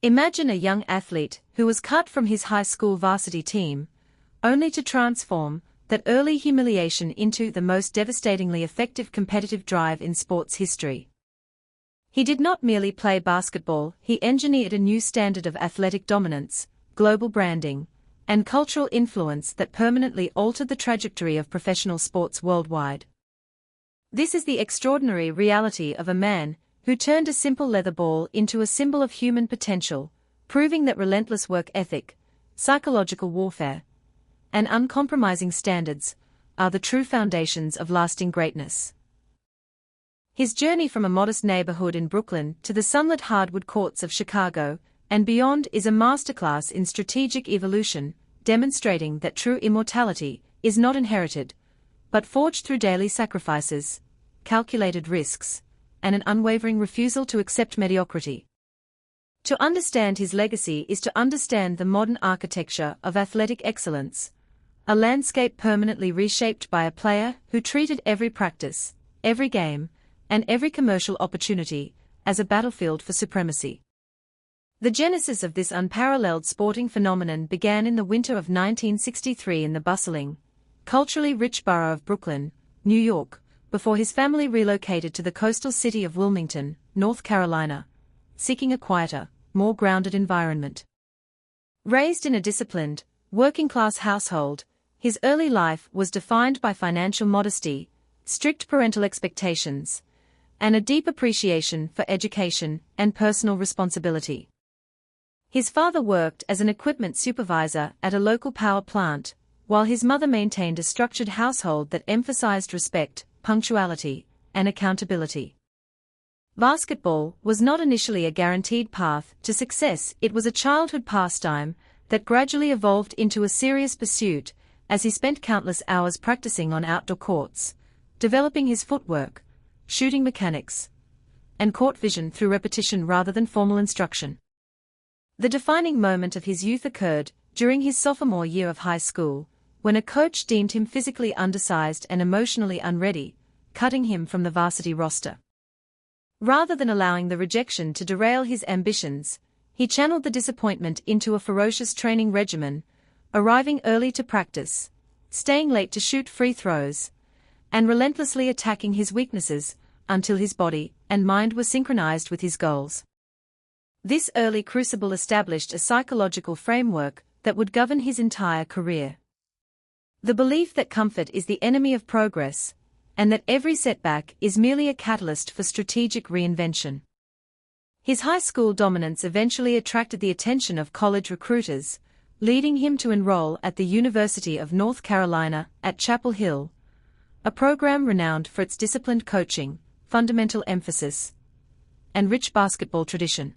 Imagine a young athlete who was cut from his high school varsity team, only to transform that early humiliation into the most devastatingly effective competitive drive in sports history. He did not merely play basketball, he engineered a new standard of athletic dominance, global branding, and cultural influence that permanently altered the trajectory of professional sports worldwide. This is the extraordinary reality of a man who turned a simple leather ball into a symbol of human potential, proving that relentless work ethic, psychological warfare, and uncompromising standards are the true foundations of lasting greatness. His journey from a modest neighborhood in Brooklyn to the sunlit hardwood courts of Chicago and beyond is a masterclass in strategic evolution, demonstrating that true immortality is not inherited, but forged through daily sacrifices, calculated risks, and an unwavering refusal to accept mediocrity. To understand his legacy is to understand the modern architecture of athletic excellence, a landscape permanently reshaped by a player who treated every practice, every game, and every commercial opportunity as a battlefield for supremacy. The genesis of this unparalleled sporting phenomenon began in the winter of 1963 in the bustling, culturally rich borough of Brooklyn, New York, before his family relocated to the coastal city of Wilmington, North Carolina, seeking a quieter, more grounded environment. Raised in a disciplined, working-class household, his early life was defined by financial modesty, strict parental expectations, and a deep appreciation for education and personal responsibility. His father worked as an equipment supervisor at a local power plant, while his mother maintained a structured household that emphasized respect, punctuality, and accountability. Basketball was not initially a guaranteed path to success, it was a childhood pastime that gradually evolved into a serious pursuit as he spent countless hours practicing on outdoor courts, developing his footwork, shooting mechanics, and court vision through repetition rather than formal instruction. The defining moment of his youth occurred during his sophomore year of high school, when a coach deemed him physically undersized and emotionally unready, cutting him from the varsity roster. Rather than allowing the rejection to derail his ambitions, he channeled the disappointment into a ferocious training regimen, arriving early to practice, staying late to shoot free throws, and relentlessly attacking his weaknesses until his body and mind were synchronized with his goals. This early crucible established a psychological framework that would govern his entire career. The belief that comfort is the enemy of progress, and that every setback is merely a catalyst for strategic reinvention. His high school dominance eventually attracted the attention of college recruiters, leading him to enroll at the University of North Carolina at Chapel Hill, a program renowned for its disciplined coaching, fundamental emphasis, and rich basketball tradition.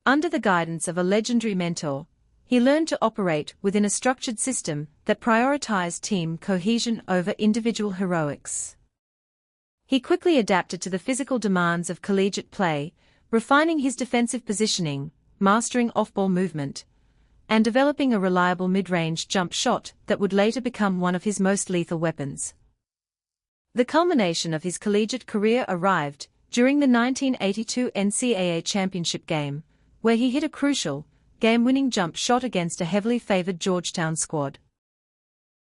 Under the guidance of a legendary mentor, he learned to operate within a structured system that prioritized team cohesion over individual heroics. He quickly adapted to the physical demands of collegiate play, refining his defensive positioning, mastering off-ball movement, and developing a reliable mid-range jump shot that would later become one of his most lethal weapons. The culmination of his collegiate career arrived during the 1982 NCAA championship game, where he hit a crucial, game-winning jump shot against a heavily favored Georgetown squad.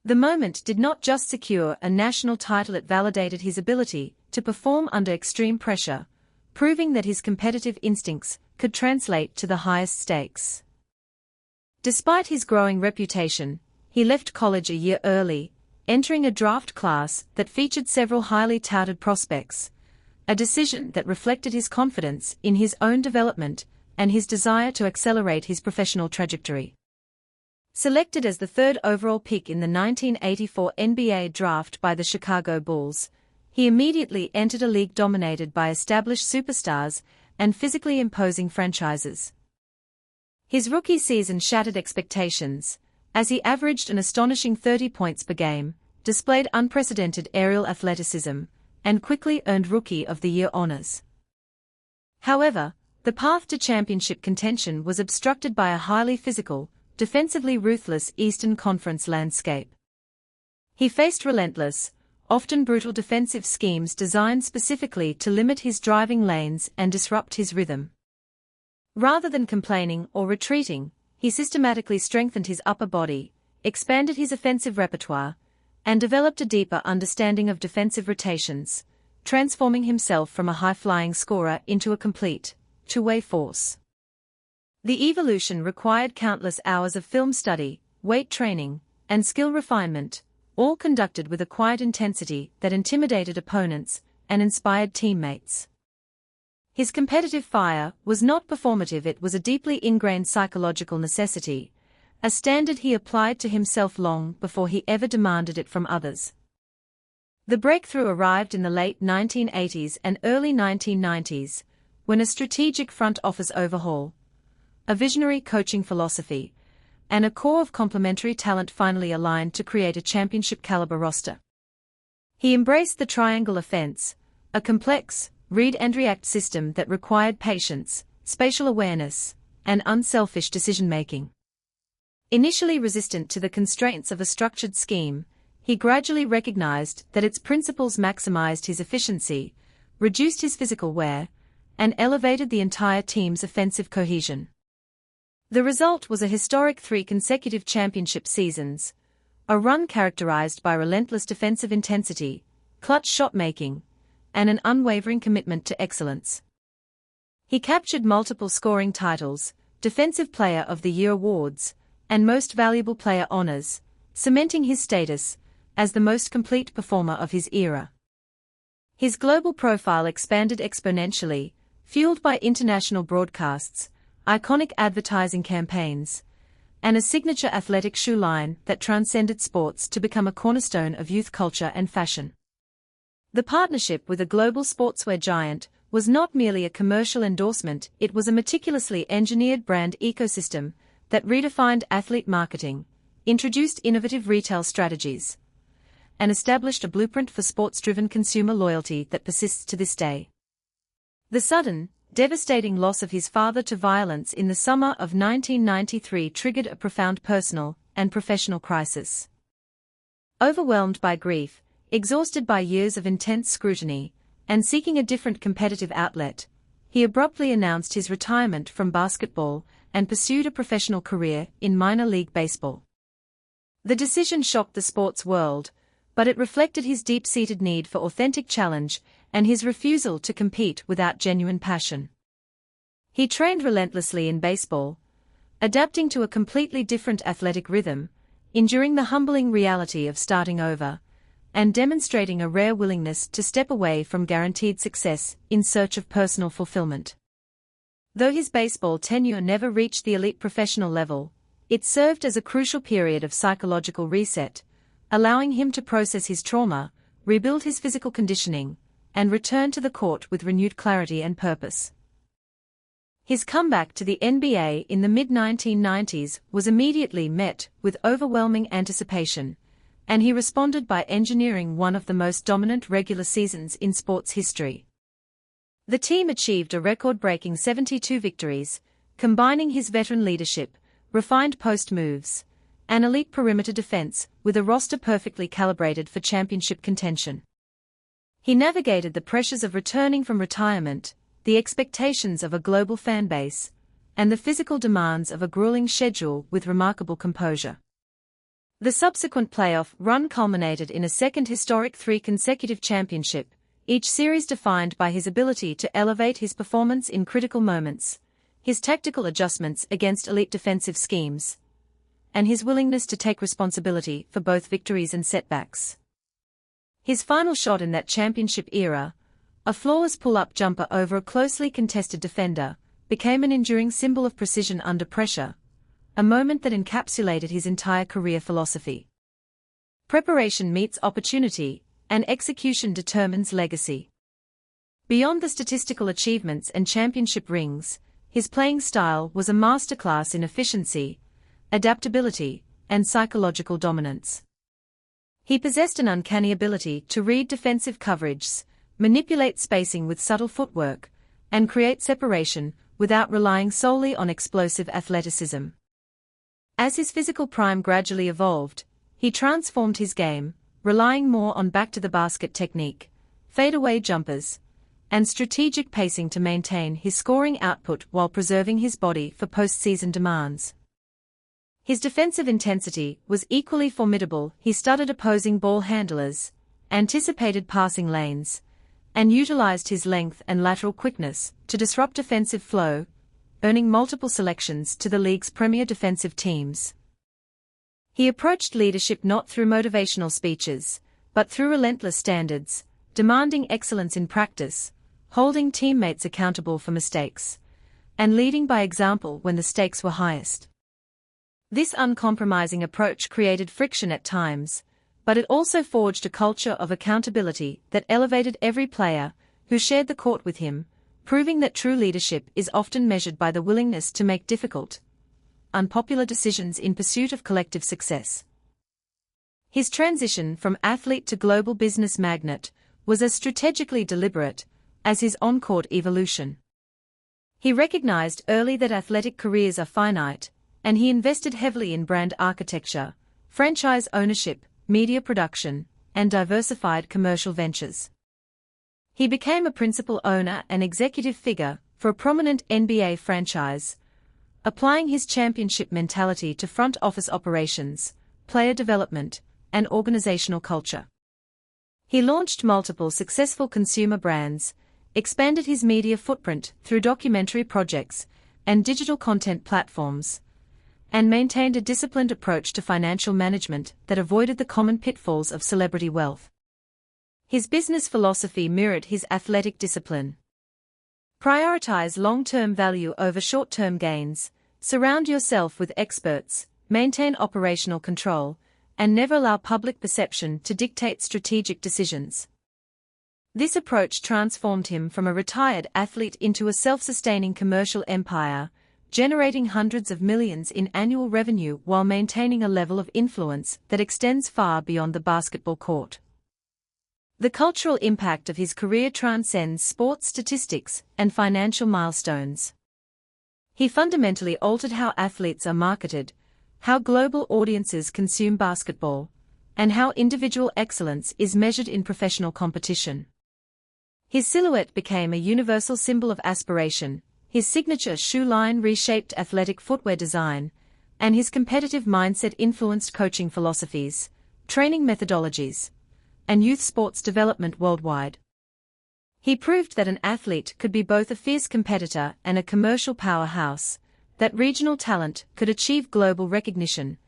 The moment did not just secure a national title, it validated his ability to perform under extreme pressure, proving that his competitive instincts could translate to the highest stakes. Despite his growing reputation, he left college a year early, entering a draft class that featured several highly touted prospects, a decision that reflected his confidence in his own development and his desire to accelerate his professional trajectory. Selected as the third overall pick in the 1984 NBA draft by the Chicago Bulls, he immediately entered a league dominated by established superstars and physically imposing franchises. His rookie season shattered expectations, as he averaged an astonishing 30 points per game, displayed unprecedented aerial athleticism, and quickly earned Rookie of the Year honors. However, the path to championship contention was obstructed by a highly physical, defensively ruthless Eastern Conference landscape. He faced relentless, often brutal defensive schemes designed specifically to limit his driving lanes and disrupt his rhythm. Rather than complaining or retreating, he systematically strengthened his upper body, expanded his offensive repertoire, and developed a deeper understanding of defensive rotations, transforming himself from a high-flying scorer into a complete, two-way force. The evolution required countless hours of film study, weight training, and skill refinement, all conducted with a quiet intensity that intimidated opponents and inspired teammates. His competitive fire was not performative, it was a deeply ingrained psychological necessity, a standard he applied to himself long before he ever demanded it from others. The breakthrough arrived in the late 1980s and early 1990s, when a strategic front office overhaul, a visionary coaching philosophy, and a core of complementary talent finally aligned to create a championship-caliber roster. He embraced the triangle offense, a complex, read-and-react system that required patience, spatial awareness, and unselfish decision-making. Initially resistant to the constraints of a structured scheme, he gradually recognized that its principles maximized his efficiency, reduced his physical wear, and elevated the entire team's offensive cohesion. The result was a historic 3 consecutive championship seasons, a run characterized by relentless defensive intensity, clutch shot-making, and an unwavering commitment to excellence. He captured multiple scoring titles, Defensive Player of the Year awards, and Most Valuable Player honors, cementing his status as the most complete performer of his era. His global profile expanded exponentially, fueled by international broadcasts, iconic advertising campaigns, and a signature athletic shoe line that transcended sports to become a cornerstone of youth culture and fashion. The partnership with a global sportswear giant was not merely a commercial endorsement, it was a meticulously engineered brand ecosystem that redefined athlete marketing, introduced innovative retail strategies, and established a blueprint for sports-driven consumer loyalty that persists to this day. The sudden, devastating loss of his father to violence in the summer of 1993 triggered a profound personal and professional crisis. Overwhelmed by grief, exhausted by years of intense scrutiny, and seeking a different competitive outlet, he abruptly announced his retirement from basketball and pursued a professional career in minor league baseball. The decision shocked the sports world, but it reflected his deep-seated need for authentic challenge and his refusal to compete without genuine passion. He trained relentlessly in baseball, adapting to a completely different athletic rhythm, enduring the humbling reality of starting over, and demonstrating a rare willingness to step away from guaranteed success in search of personal fulfillment. Though his baseball tenure never reached the elite professional level, it served as a crucial period of psychological reset, allowing him to process his trauma, rebuild his physical conditioning, and return to the court with renewed clarity and purpose. His comeback to the NBA in the mid-1990s was immediately met with overwhelming anticipation, and he responded by engineering one of the most dominant regular seasons in sports history. The team achieved a record-breaking 72 victories, combining his veteran leadership, refined post moves, and elite perimeter defense with a roster perfectly calibrated for championship contention. He navigated the pressures of returning from retirement, the expectations of a global fan base, and the physical demands of a grueling schedule with remarkable composure. The subsequent playoff run culminated in a second historic 3 consecutive championship, each series defined by his ability to elevate his performance in critical moments, his tactical adjustments against elite defensive schemes, and his willingness to take responsibility for both victories and setbacks. His final shot in that championship era, a flawless pull-up jumper over a closely contested defender, became an enduring symbol of precision under pressure, a moment that encapsulated his entire career philosophy. Preparation meets opportunity, and execution determines legacy. Beyond the statistical achievements and championship rings, his playing style was a masterclass in efficiency, adaptability, and psychological dominance. He possessed an uncanny ability to read defensive coverages, manipulate spacing with subtle footwork, and create separation without relying solely on explosive athleticism. As his physical prime gradually evolved, he transformed his game, relying more on back-to-the-basket technique, fadeaway jumpers, and strategic pacing to maintain his scoring output while preserving his body for postseason demands. His defensive intensity was equally formidable. He studied opposing ball handlers, anticipated passing lanes, and utilized his length and lateral quickness to disrupt offensive flow, earning multiple selections to the league's premier defensive teams. He approached leadership not through motivational speeches, but through relentless standards, demanding excellence in practice, holding teammates accountable for mistakes, and leading by example when the stakes were highest. This uncompromising approach created friction at times, but it also forged a culture of accountability that elevated every player who shared the court with him, proving that true leadership is often measured by the willingness to make difficult, unpopular decisions in pursuit of collective success. His transition from athlete to global business magnate was as strategically deliberate as his on-court evolution. He recognized early that athletic careers are finite, and he invested heavily in brand architecture, franchise ownership, media production, and diversified commercial ventures. He became a principal owner and executive figure for a prominent NBA franchise, applying his championship mentality to front office operations, player development, and organizational culture. He launched multiple successful consumer brands, expanded his media footprint through documentary projects and digital content platforms, and maintained a disciplined approach to financial management that avoided the common pitfalls of celebrity wealth. His business philosophy mirrored his athletic discipline. Prioritize long-term value over short-term gains, surround yourself with experts, maintain operational control, and never allow public perception to dictate strategic decisions. This approach transformed him from a retired athlete into a self-sustaining commercial empire, generating hundreds of millions in annual revenue while maintaining a level of influence that extends far beyond the basketball court. The cultural impact of his career transcends sports statistics and financial milestones. He fundamentally altered how athletes are marketed, how global audiences consume basketball, and how individual excellence is measured in professional competition. His silhouette became a universal symbol of aspiration, his signature shoe line reshaped athletic footwear design, and his competitive mindset influenced coaching philosophies, training methodologies, and youth sports development worldwide. He proved that an athlete could be both a fierce competitor and a commercial powerhouse, that regional talent could achieve global recognition,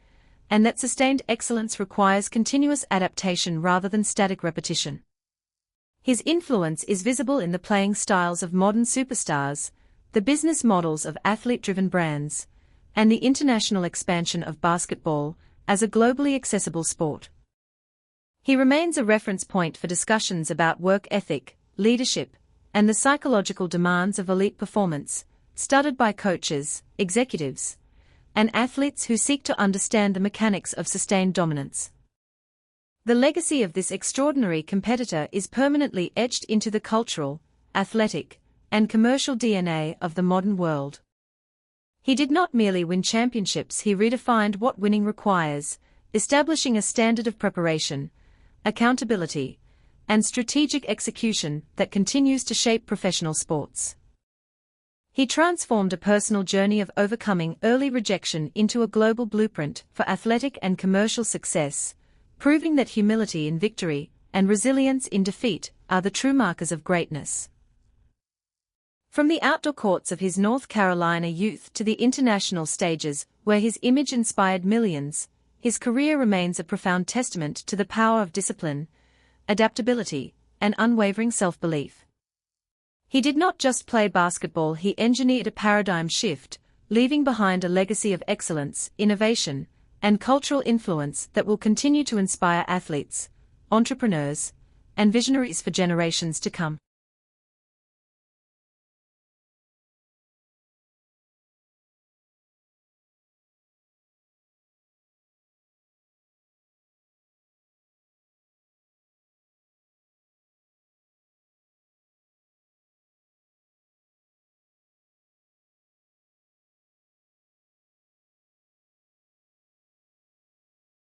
and that sustained excellence requires continuous adaptation rather than static repetition. His influence is visible in the playing styles of modern superstars, the business models of athlete-driven brands, and the international expansion of basketball as a globally accessible sport. He remains a reference point for discussions about work ethic, leadership, and the psychological demands of elite performance, studied by coaches, executives, and athletes who seek to understand the mechanics of sustained dominance. The legacy of this extraordinary competitor is permanently etched into the cultural, athletic, and commercial DNA of the modern world. He did not merely win championships, he redefined what winning requires, establishing a standard of preparation, accountability, and strategic execution that continues to shape professional sports. He transformed a personal journey of overcoming early rejection into a global blueprint for athletic and commercial success, proving that humility in victory and resilience in defeat are the true markers of greatness. From the outdoor courts of his North Carolina youth to the international stages where his image inspired millions, his career remains a profound testament to the power of discipline, adaptability, and unwavering self-belief. He did not just play basketball, he engineered a paradigm shift, leaving behind a legacy of excellence, innovation, and cultural influence that will continue to inspire athletes, entrepreneurs, and visionaries for generations to come.